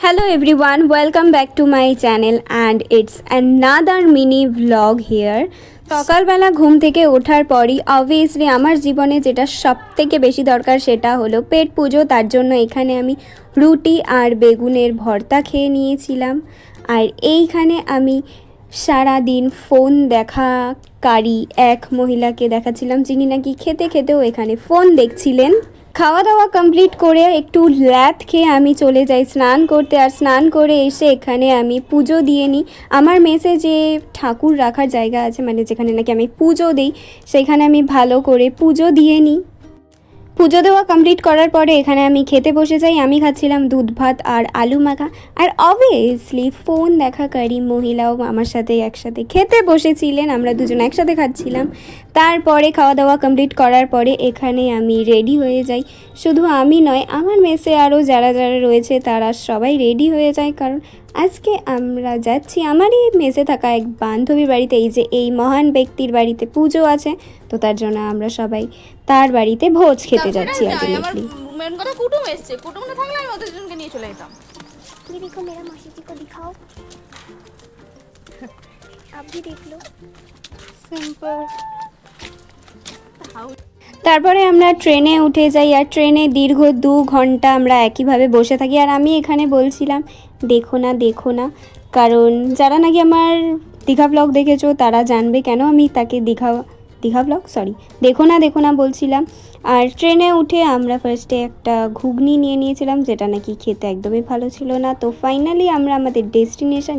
Hello everyone, welcome back to my channel and it's another mini vlog here. সকালবেলা ঘুম থেকে ওঠার পরই অবভিয়াসলি আমার জীবনে যেটা সবথেকে বেশি দরকার সেটা হলো পেট পুজো। তার জন্য এখানে আমি রুটি আর বেগুনের ভর্তা খেয়ে নিয়েছিলাম। আর এইখানে আমি সারা দিন ফোন দেখাকারী এক মহিলাকে দেখাচ্ছিলাম, যিনি নাকি খেতে খেতেও এখানে ফোন দেখছিলেন। খাওয়া দাওয়া কমপ্লিট করে একটু ল্যাথ খেয়ে আমি চলে যাই স্নান করতে। আর স্নান করে এসে এখানে আমি পুজো দিয়ে নিই। আমার মেসে যে ঠাকুর রাখার জায়গা আছে, মানে যেখানে নাকি আমি পুজো দিই, সেখানে আমি ভালো করে পুজো দিয়ে নিই। পুজো দেওয়া কমপ্লিট করার পরে এখানে আমি খেতে বসে যাই। আমি খাচ্ছিলাম দুধ ভাত আর আলু মাখা। আর অবভিয়াসলি ফোন দেখাকারী মহিলাও আমার সাথে একসাথে খেতে বসেছিলেন, আমরা দুজন একসাথে খাচ্ছিলাম। তারপরে খাওয়া দাওয়া কমপ্লিট করার পরে এখানে আমি রেডি হয়ে যাই। শুধু আমি নয়, আমার মেসে আরও যারা যারা রয়েছে তারা সবাই রেডি হয়ে যায়, কারণ আজকে আমরা যাচ্ছি আমারই মেসে থাকা এক বান্ধবীর বাড়িতে। এই মহান ব্যক্তির বাড়িতে পুজো আছে, তো তার জন্য আমরা সবাই তার বাড়িতে ভোজ খেতে যাচ্ছি। আলটিমেটলি মেন কথা কুটুম এসেছে, কুটুম না থাকলে আমি ওদের জনকে নিয়ে চলে যেতাম। ये देखो मेरा मौसी जी को दिखाओ, आप भी देख लो। সিম্পল। তারপরে আমরা ট্রেনে উঠে যাই। আর ট্রেনে দীর্ঘ 2 ঘন্টা আমরা একইভাবে বসে থাকি। আর আমি এখানে বলছিলাম দেখো না, কারণ যারা নাকি আমার দীঘা ব্লগ দেখেছো তারা জানবে কেন আমি তাকে দীঘা ব্লগ দেখো না বলছিলাম। আর ট্রেনে উঠে আমরা ফার্স্টে একটা ঘুগনি নিয়ে নিয়েছিলাম, যেটা নাকি খেতে একদমই ভালো ছিল না। তো ফাইনালি আমরা আমাদের ডেস্টিনেশন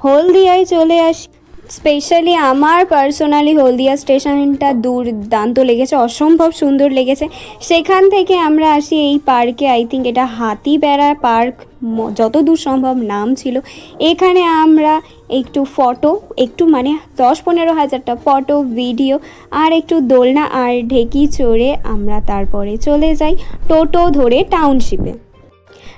হলদিয়ায় চলে আসি। স্পেশালি আমার পার্সোনালি হলদিয়া স্টেশনটা দুর্দান্ত লেগেছে, অসম্ভব সুন্দর লেগেছে। সেখান থেকে আমরা আসি এই পার্কে, আই থিঙ্ক এটা হাতিবেড়া পার্ক যতদূর সম্ভব নাম ছিল। এখানে আমরা একটু ফটো, মানে 10-15 হাজারটা ফটো ভিডিও আর একটু দোলনা আর ঢেকি চড়ে আমরা তারপরে চলে যাই টোটো ধরে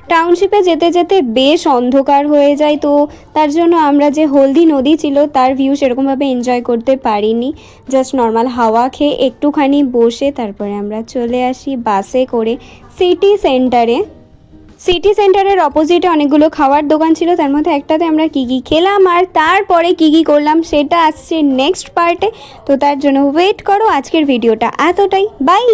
টাউনশিপে যেতে যেতে বেশ অন্ধকার হয়ে যায়। তো তার জন্য আমরা যে হলদি নদী ছিল তার ভিউ সেরকমভাবে এনজয় করতে পারিনি। জাস্ট নর্মাল হাওয়া খেয়ে একটুখানি বসে তারপরে আমরা চলে আসি বাসে করে সিটি সেন্টারের অপোজিটে অনেকগুলো খাওয়ার দোকান ছিল, তার মধ্যে একটাতে আমরা কী খেলাম আর তারপরে কী করলাম সেটা আসছে নেক্সট পার্টে। তো তার জন্য ওয়েট করো। আজকের ভিডিওটা এতটাই, বাই।